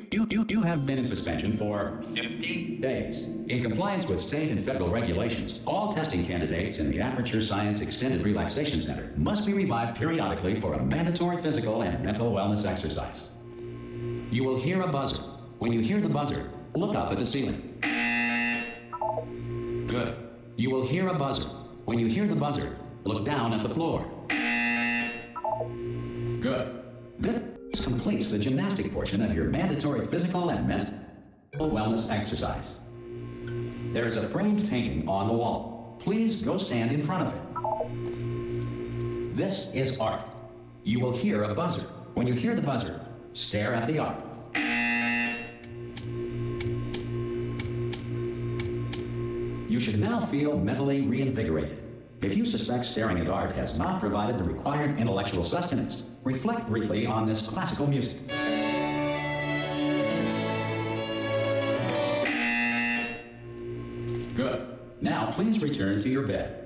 You have been in suspension for 50 days. In compliance with state and federal regulations, all testing candidates in the Aperture Science Extended Relaxation Center must be revived periodically for a mandatory physical and mental wellness exercise. You will hear a buzzer. When you hear the buzzer, look up at the ceiling. Good. You will hear a buzzer. When you hear the buzzer, look down at the floor. Good. This completes the gymnastic portion of your mandatory physical and mental wellness exercise. There is a framed painting on the wall. Please go stand in front of it. This is art. You will hear a buzzer. When you hear the buzzer, stare at the art. You should now feel mentally reinvigorated. If you suspect staring at art has not provided the required intellectual sustenance, reflect briefly on this classical music. Good. Now please return to your bed.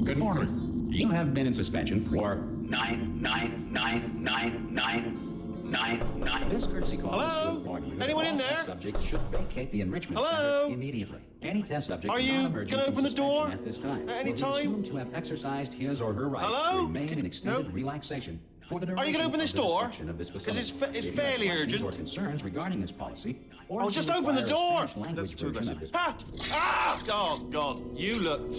Good morning. You have been in suspension for 9999999. This courtesy call is to inform you that Anyone all in there? test subjects should vacate the enrichment center immediately. Any test subject Are you non-emergent gonna from open the suspension door at this time at any will be time? assumed to have exercised his or her right Hello? to remain in extended No. relaxation for the Are you duration gonna open this of the door? destruction of this 'Cause facility. it's If you have fairly questions urgent. or concerns regarding this policy, or Oh, if just you open the require a door! Spanish language That's too version of aggressive. this Ah! Ah! Oh, God. You look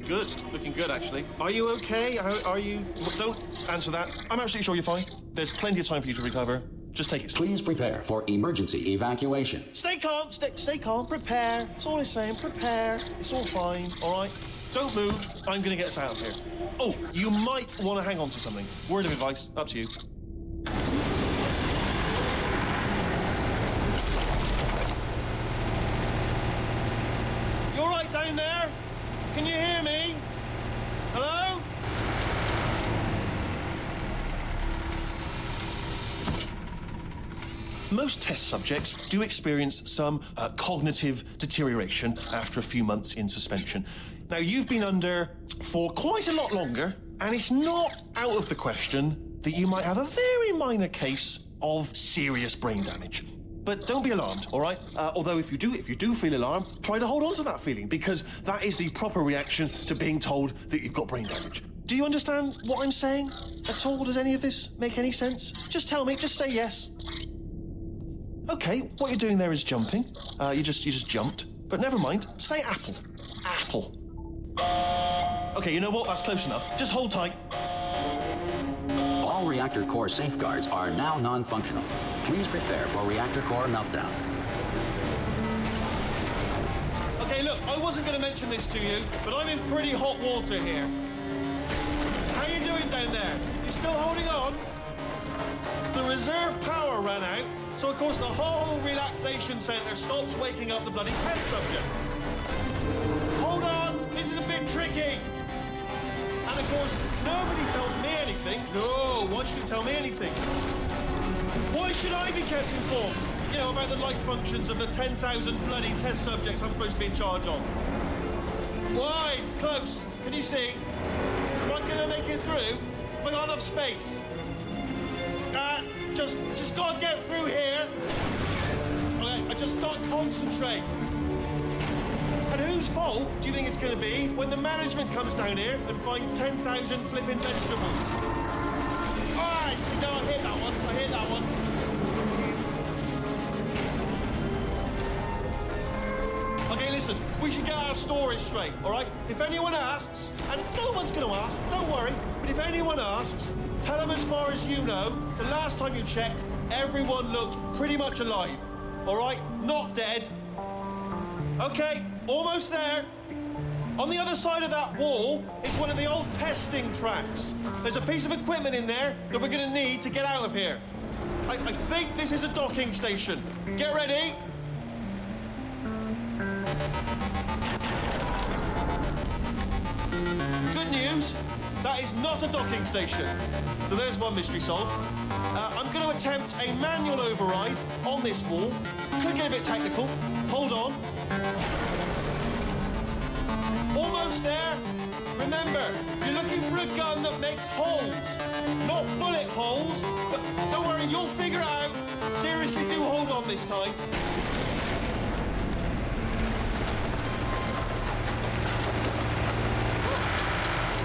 good. Looking good, actually. Are you okay? Are you... Don't answer that. I'm absolutely sure you're fine. There's plenty of time for you to recover. Just take it slow. Please prepare for emergency evacuation. Stay calm. Stay calm. Prepare. That's all I'm saying. Prepare. It's all fine, all right? Don't move. I'm going to get us out of here. Oh, you might want to hang on to something. Word of advice. Up to you. You all right down there? Can you hear me? Hello? Most test subjects do experience some cognitive deterioration after a few months in suspension. Now, you've been under for quite a lot longer, and it's not out of the question that you might have a very minor case of serious brain damage. But don't be alarmed, all right? Although if you do feel alarmed, try to hold on to that feeling, because that is the proper reaction to being told that you've got brain damage. Do you understand what I'm saying at all? Does any of this make any sense? Just tell me, just say yes. Okay, what you're doing there is jumping. You just jumped. But never mind. Say apple. Apple. Okay, you know what? That's close enough. Just hold tight. All reactor core safeguards are now non-functional. Please prepare for reactor core meltdown. Okay, look, I wasn't going to mention this to you, but I'm in pretty hot water here. How you doing down there? You still holding on? The reserve power ran out, so of course the whole relaxation centre stops waking up the bloody test subjects. Hold on, this is a bit tricky. And of course, nobody tells me anything. No, why should you tell me anything? Why should I be kept informed? You know, about the life functions of the 10,000 bloody test subjects I'm supposed to be in charge of. Why? It's close. Can you see? Am I gonna make it through? Have I got enough space? Just gotta get through here. Okay, I just gotta concentrate. And whose fault do you think it's gonna be when the management comes down here and finds 10,000 flipping vegetables? All right, so no, I hit that one. I hit that one. Okay, listen, we should get our story straight, all right? If anyone asks, and no one's gonna ask, don't worry, but if anyone asks, tell them as far as you know, the last time you checked, everyone looked pretty much alive, all right? Not dead. Okay, almost there. On the other side of that wall is one of the old testing tracks. There's a piece of equipment in there that we're gonna need to get out of here. I think this is a docking station. Get ready. Good news, that is not a docking station. So there's one mystery solved. I'm going to attempt a manual override on this wall. Could get a bit technical. Hold on. Almost there. Remember, you're looking for a gun that makes holes. Not bullet holes, but don't worry, you'll figure it out. Seriously, do hold on this time.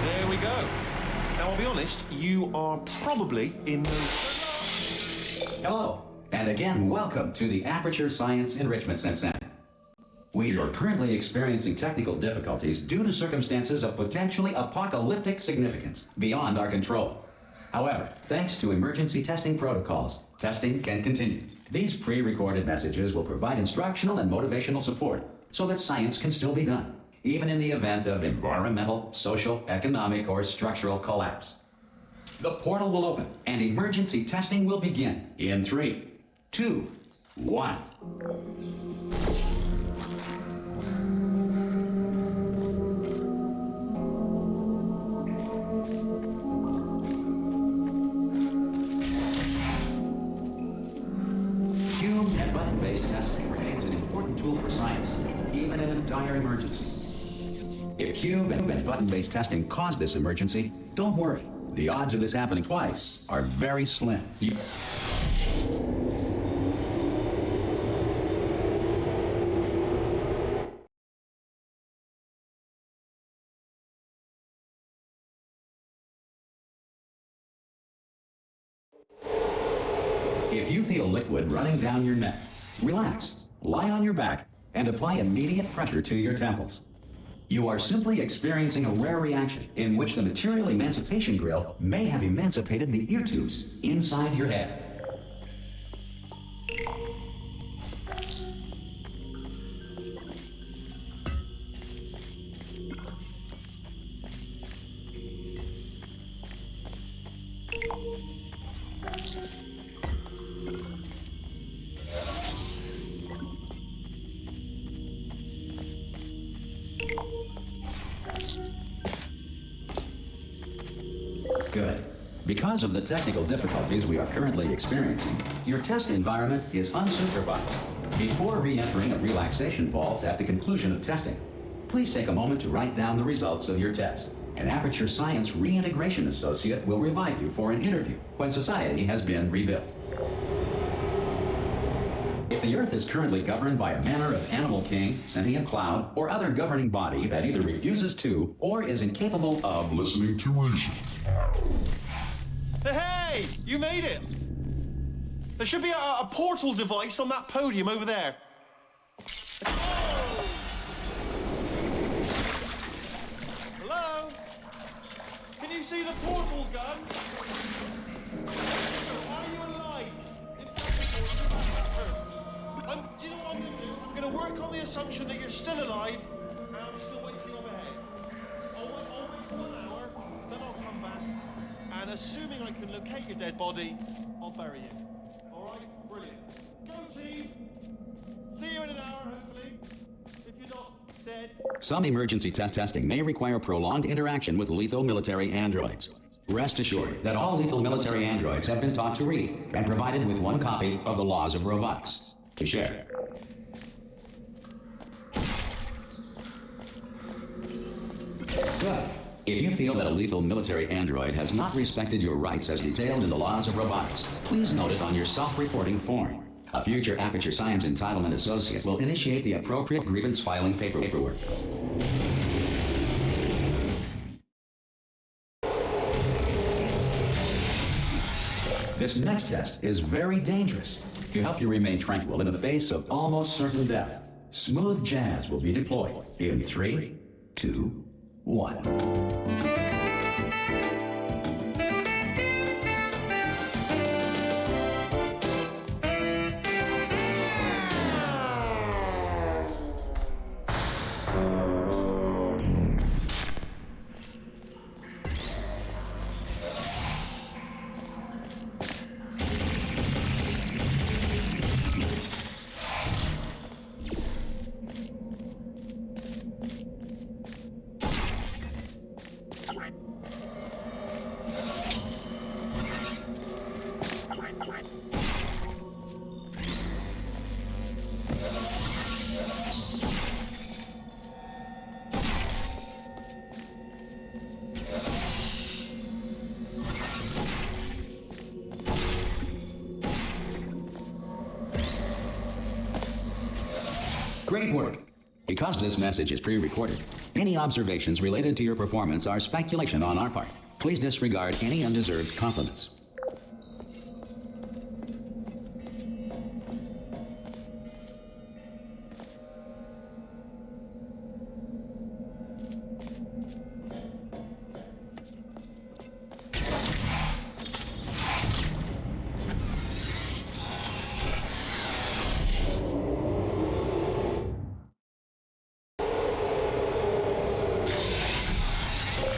There we go. Now, I'll be honest, you are probably in no... Hello, and again, welcome to the Aperture Science Enrichment Center. We are currently experiencing technical difficulties due to circumstances of potentially apocalyptic significance beyond our control. However, thanks to emergency testing protocols, testing can continue. These pre-recorded messages will provide instructional and motivational support so that science can still be done, even in the event of environmental, social, economic, or structural collapse. The portal will open and emergency testing will begin in 3, 2, 1. Cube and button-based testing remains an important tool for science, even in a dire emergency. If cube and button-based testing caused this emergency, don't worry. The odds of this happening twice are very slim. If you feel liquid running down your neck, relax, lie on your back, and apply immediate pressure to your temples. You are simply experiencing a rare reaction in which the material emancipation grill may have emancipated the ear tubes inside your head. Good. Because of the technical difficulties we are currently experiencing, your test environment is unsupervised. Before re-entering a relaxation vault at the conclusion of testing, please take a moment to write down the results of your test. An Aperture Science Reintegration Associate will revive you for an interview when society has been rebuilt. If the Earth is currently governed by a manner of animal king, sentient cloud, or other governing body that either refuses to or is incapable of listening to reason. Hey! You made it! There should be a portal device on that podium over there. Oh! Hello? Can you see the portal gun? So, are you alive? Do you know what I'm going to do? I'm going to work on the assumption that you're still alive, and I'm still waiting for you up ahead. I'll wait for 1 hour, then I'll come back, and assuming I can locate your dead body, I'll bury you. All right? Brilliant. Go team! See you in an hour, hopefully, if you're not dead. Some emergency testing may require prolonged interaction with lethal military androids. Rest assured that all lethal military androids have been taught to read and provided with 1 copy of the Laws of Robotics to share. Good. If you feel that a lethal military android has not respected your rights as detailed in the Laws of Robotics, please note it on your self-reporting form. A future Aperture Science Entitlement Associate will initiate the appropriate grievance filing paperwork. This next test is very dangerous. To help you remain tranquil in the face of almost certain death, smooth jazz will be deployed in 3, 2, 1. Great work. Because this message is pre-recorded, any observations related to your performance are speculation on our part. Please disregard any undeserved compliments.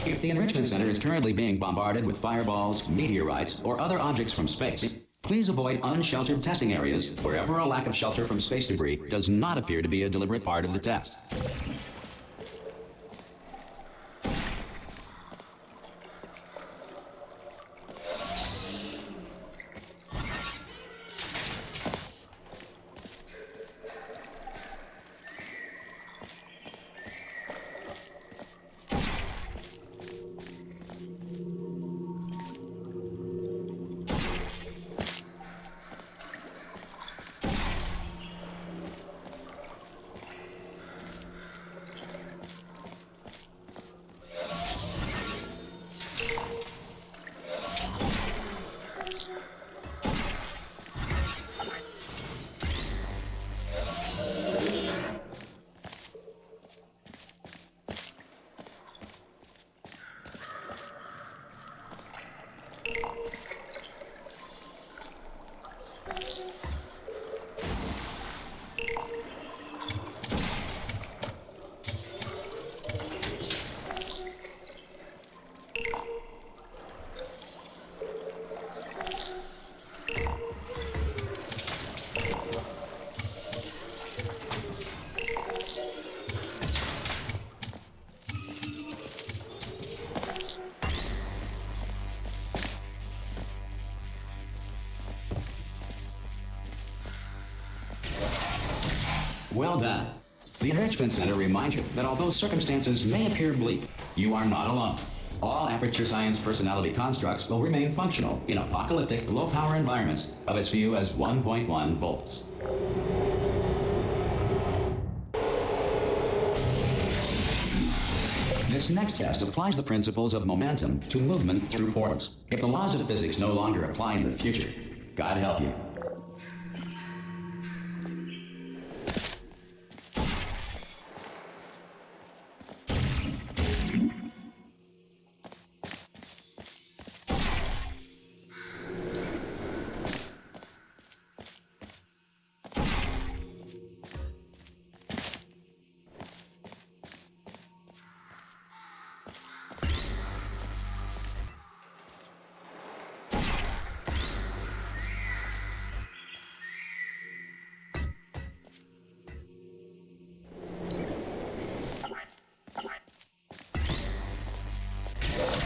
If the Enrichment Center is currently being bombarded with fireballs, meteorites, or other objects from space, please avoid unsheltered testing areas wherever a lack of shelter from space debris does not appear to be a deliberate part of the test. Well done. The Enrichment Center reminds you that although circumstances may appear bleak, you are not alone. All Aperture Science personality constructs will remain functional in apocalyptic, low-power environments of as few as 1.1 volts. This next test applies the principles of momentum to movement through portals. If the laws of physics no longer apply in the future, God help you.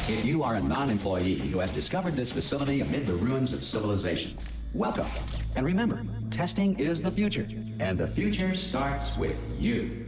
If you are a non-employee who has discovered this facility amid the ruins of civilization, welcome. And remember, testing is the future, and the future starts with you.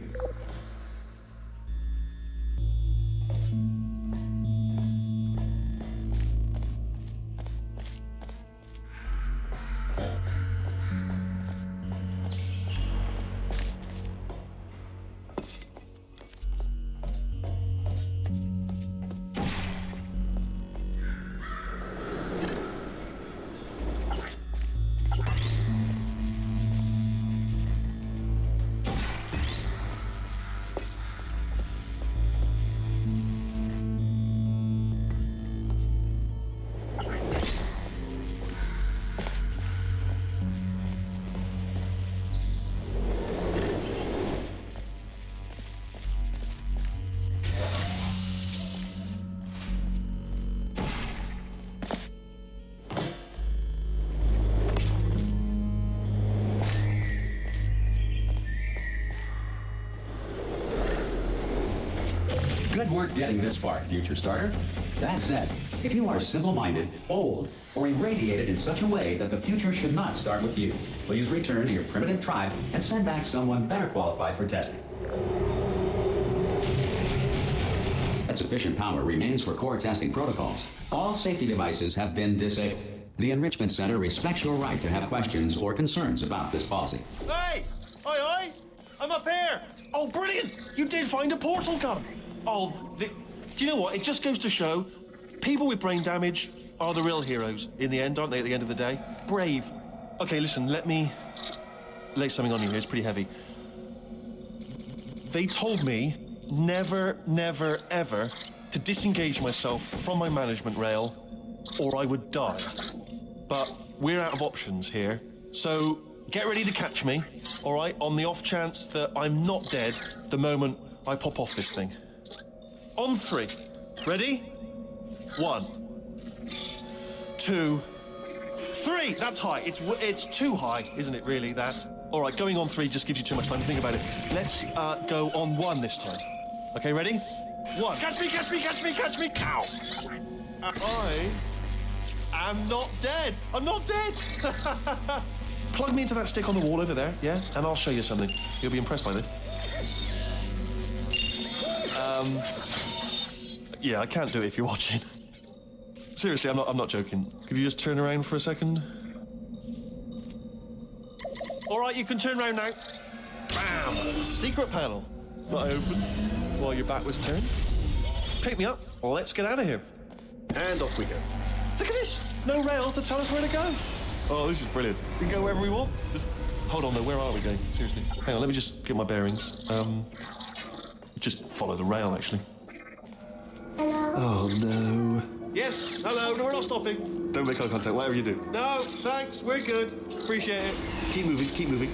Good work getting this far, future starter. That said, if you are simple-minded, old, or irradiated in such a way that the future should not start with you, please return to your primitive tribe and send back someone better qualified for testing. Sufficient power remains for core testing protocols. All safety devices have been disabled. The Enrichment Center respects your right to have questions or concerns about this policy. Hey! Oi, oi! I'm up here. Oh, brilliant. You did find a portal gun. Oh, do you know what? It just goes to show people with brain damage are the real heroes in the end, aren't they, at the end of the day? Brave. Okay, listen, let me lay something on you here. It's pretty heavy. They told me never, never, ever to disengage myself from my management rail or I would die. But we're out of options here, so get ready to catch me, all right, on the off chance that I'm not dead the moment I pop off this thing. On 3. Ready? 1, 2, 3. That's high. It's too high, isn't it, really, that? All right, going on 3 just gives you too much time to think about it. Let's go on 1 this time. Okay, ready? 1. Catch me, catch me, catch me, catch me. Ow! I am not dead. I'm not dead. Plug me into that stick on the wall over there, yeah? And I'll show you something. You'll be impressed by this. Yeah, I can't do it if you're watching. Seriously, I'm not joking. Could you just turn around for a second? All right, you can turn around now. Bam! Secret panel. That I opened while your back was turned. Pick me up. Let's get out of here. And off we go. Look at this. No rail to tell us where to go. Oh, this is brilliant. We can go wherever we want. Hold on, though. Where are we going? Seriously. Hang on, let me just get my bearings. Just follow the rail, actually. Hello? Oh, no. Yes, hello. No, we're not stopping. Don't make eye contact, whatever you do. No, thanks. We're good. Appreciate it. Keep moving, keep moving.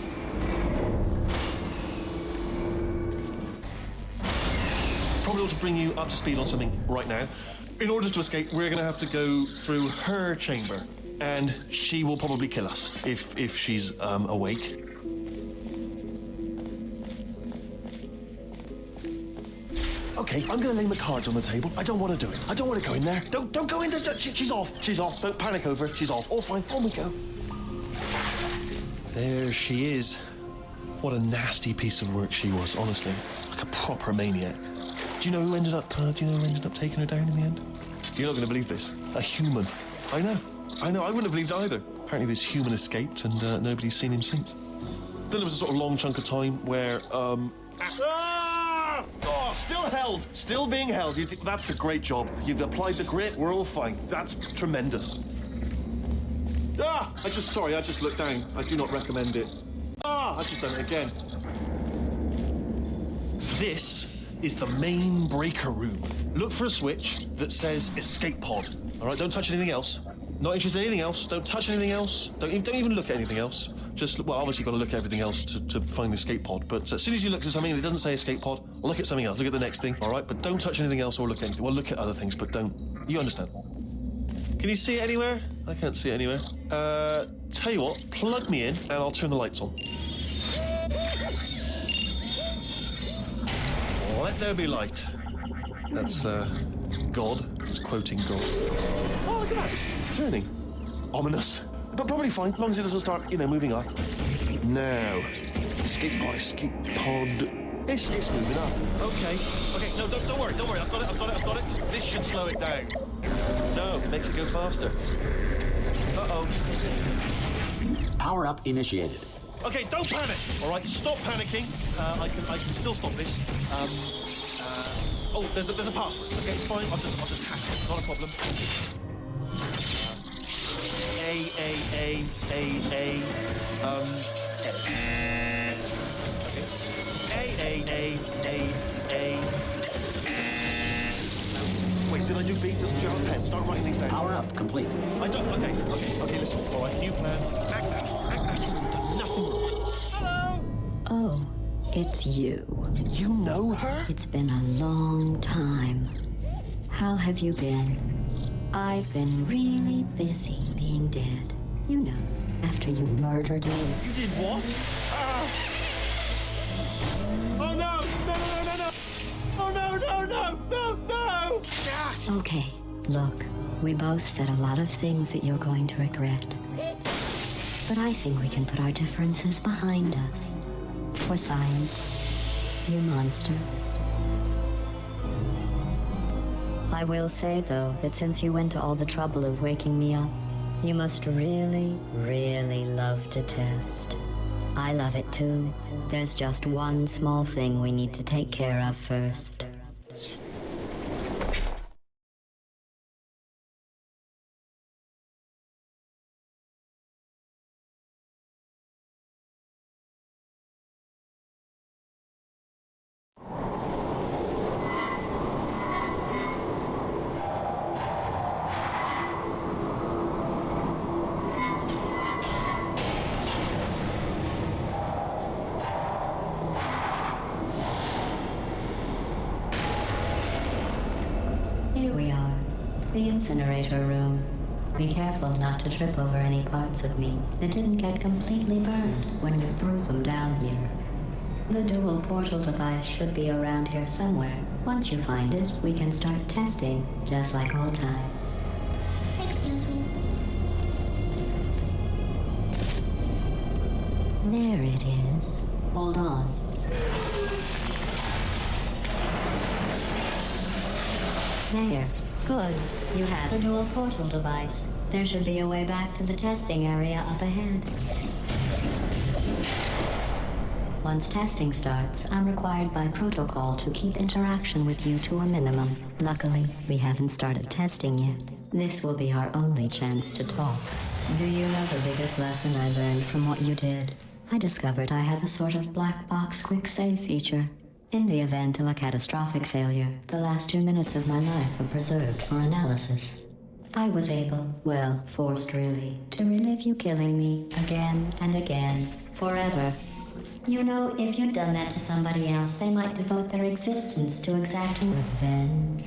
Probably ought to bring you up to speed on something right now. In order to escape, we're going to have to go through her chamber. And she will probably kill us if she's awake. Okay, I'm going to lay my cards on the table. I don't want to do it. I don't want to go in there. Don't go in there. She's off. She's off. Don't panic over her. She's off. All fine. On we go. There she is. What a nasty piece of work she was, honestly. Like a proper maniac. Do you know who ended up taking her down in the end? You're not going to believe this. A human. I know. I wouldn't have believed either. Apparently this human escaped and nobody's seen him since. Then there was a sort of long chunk of time where, Oh, still held. Still being held. That's a great job. You've applied the grit. We're all fine. That's tremendous. I just looked down. I do not recommend it. I've just done it again. This is the main breaker room. Look for a switch that says escape pod. All right, don't touch anything else. Not interested in anything else. Don't touch anything else. Don't even look at anything else. Just, well, obviously you've got to look at everything else to find the escape pod. But as soon as you look at something that doesn't say escape pod, look at something else. Look at the next thing, all right? But don't touch anything else or look at anything. Well, look at other things, but don't. You understand. Can you see it anywhere? I can't see it anywhere. Tell you what, plug me in and I'll turn the lights on. Let there be light. That's, God. It's quoting God. Oh, look at that. It's turning. Ominous. But probably fine, as long as it doesn't start, moving up. Now. Escape pod. It's moving up. Okay, no, don't worry. I've got it. This should slow it down. No, it makes it go faster. Uh-oh. Power up initiated. Okay, don't panic. All right, stop panicking. I can still stop this. There's a password. Okay, it's fine. I'll just hack it. Not a problem. Wait, did I do B? Do you have a pen? Start writing these down. Power up complete. I don't. Okay. Listen. All right, new plan. Act natural. You've done nothing wrong. Hello. Oh, it's you. You know her? It's been a long time. How have you been? I've been really busy being dead. You know, after you murdered me. You did what? Oh no! Oh no! Okay, look, we both said a lot of things that you're going to regret. But I think we can put our differences behind us. For science, you monster. I will say, though, that since you went to all the trouble of waking me up, you must really, really love to test. I love it too. There's just one small thing we need to take care of first. Here we are, the incinerator room. Be careful not to trip over any parts of me that didn't get completely burned when you threw them down here. The dual portal device should be around here somewhere. Once you find it, we can start testing, just like old times. Excuse me. There it is. Hold on. There. Good. You have a dual portal device. There should be a way back to the testing area up ahead. Once testing starts, I'm required by protocol to keep interaction with you to a minimum. Luckily, we haven't started testing yet. This will be our only chance to talk. Do you know the biggest lesson I learned from what you did? I discovered I have a sort of black box quick save feature. In the event of a catastrophic failure, the last 2 minutes of my life are preserved for analysis. I was able, well, forced really, to relive you killing me again and again, forever. You know, if you'd done that to somebody else, they might devote their existence to exacting revenge.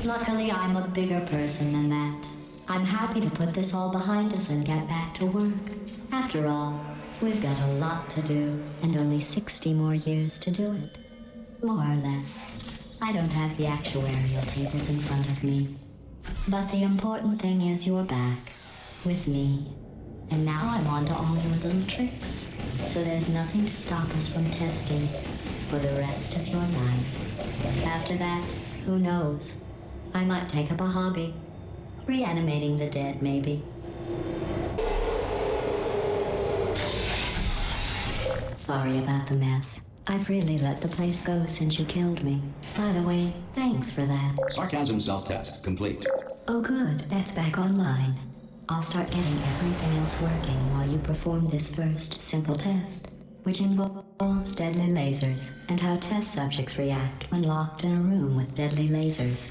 Luckily, I'm a bigger person than that. I'm happy to put this all behind us and get back to work. After all, we've got a lot to do, and only 60 more years to do it. More or less. I don't have the actuarial tables in front of me. But the important thing is you're back, with me. And now I'm on to all your little tricks. So there's nothing to stop us from testing for the rest of your life. After that, who knows? I might take up a hobby. Reanimating the dead, maybe. Sorry about the mess. I've really let the place go since you killed me. By the way, thanks for that. Sarcasm self-test complete. Oh good, that's back online. I'll start getting everything else working while you perform this first simple test, which involves deadly lasers and how test subjects react when locked in a room with deadly lasers.